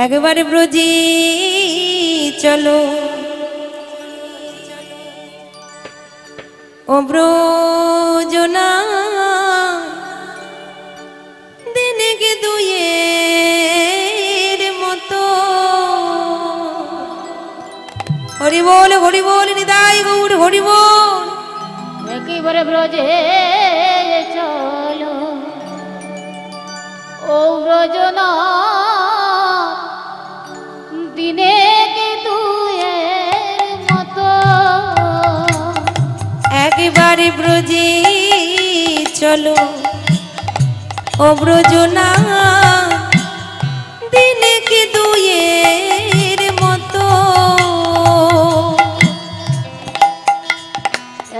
একবারে ব্রজে চলো ও ব্রজনা দিনকে দুয়ের মতো। হরি বল নিতাই গৌর হরি বল। একেবারে ব্রজে চলো ও ব্রজনা দিনে দুয়ের মতো। একেবারে ব্রজে চলো ও ব্রজনা দিনে কি দুয়ের মতো।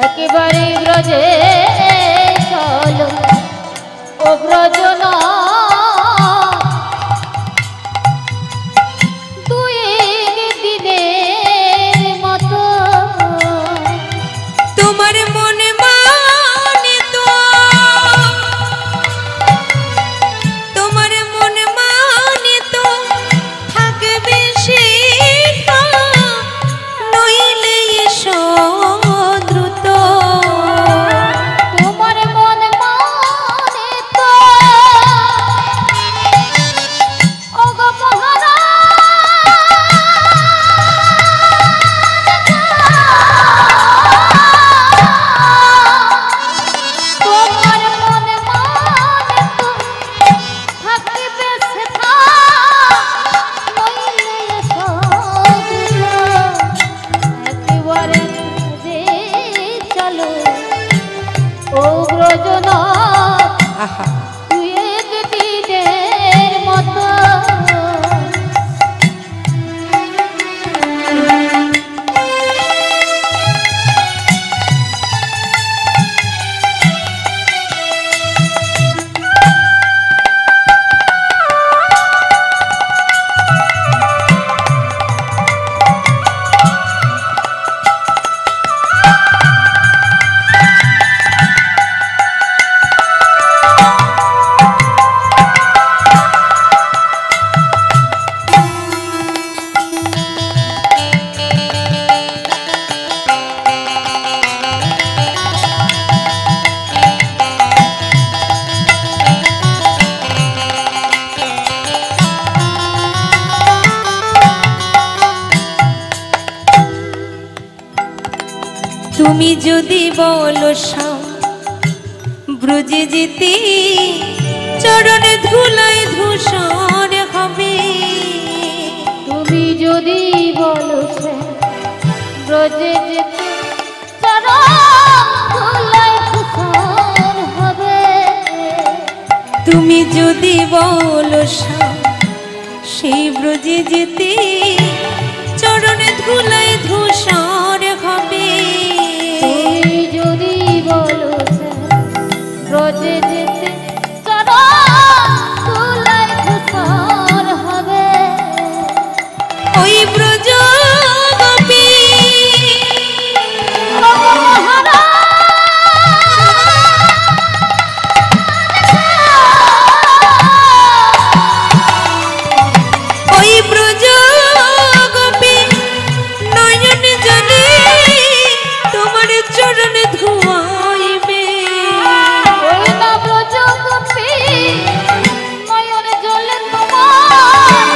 একেবারে ব্রজে চলো ও ব্রজনা তুমি যদি বলো ব্রজে যেতে চরণে ধুলায় ধূসর হবে। তুমি যদি বলো ব্রজে যেতে চরণ ধুলায় ধূসর হবে। তুমি যদি বলো সেই ব্রজে যেতে চরণে ধুলায় ধূসর হবে। তুমি যদি বলো ব্রজে যেতে চরণ ধুলায় ধূসর হবে। ওই ব্রজ গোপী ওই ব্রজ গোপী নয়ন জলে তোমার চরণ ধুয়াইবে। ওই না ব্রজ গোপী নয়ন জলে তোমার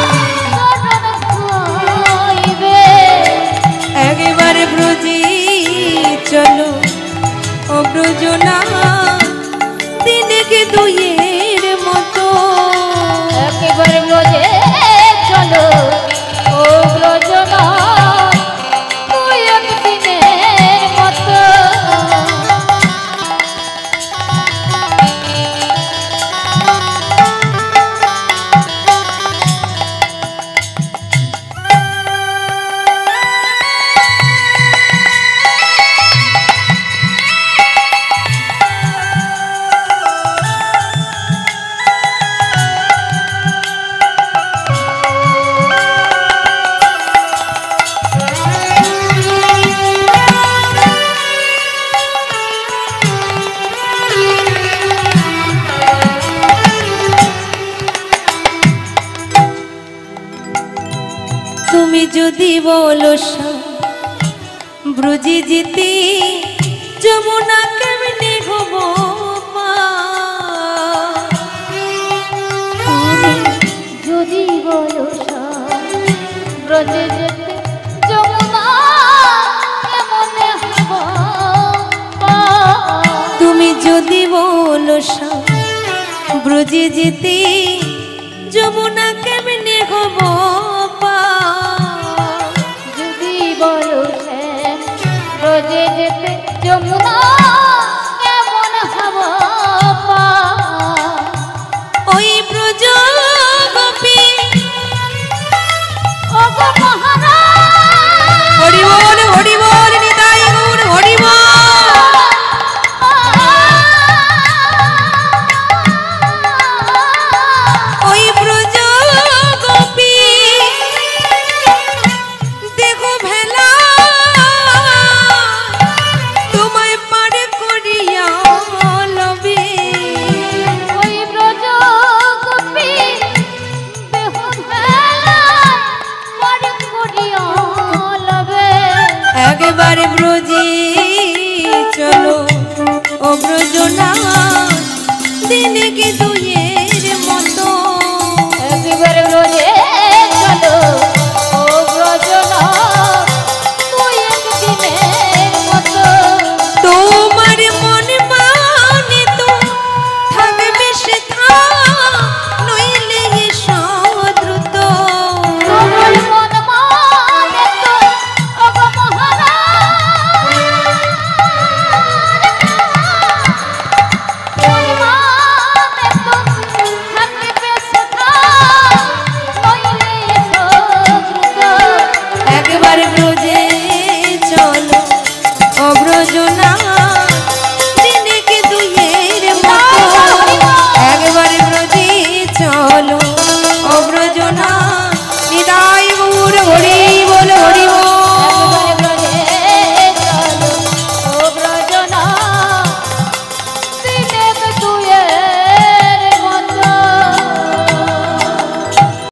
চরণ ধুয়াইবে। একেবারে ব্রজে চলো ও ব্রজনা দিনকে দুয়ের মতো। একেবারে ব্রজে চলো ও ব্রজনা তুই একদিনের মতো। তুমি যদি বলো ব্রজে যেতে যমুনা কেমনে হব যদি বলো ব্রজে যেতে যমুনা কেমনে হব তুমি যদি বলো ব্রজে যেতে যমুনা কেমনে হব যদি বলো ব্রজে যেতে যমুনা কেমন হব ওই ব্রজ গোপী ওগো মহারাজ হরি বল নিতাই গৌর হরি বল ওই ব্রজ গোপী দেখো ভেলা তোমায় পারে করিয়া লবে ওই ব্রজ গোপী দেহ ভেলা পার করিয়া লবে একেবারে ব্রজে চলো ও ব্রজনা দিনে কি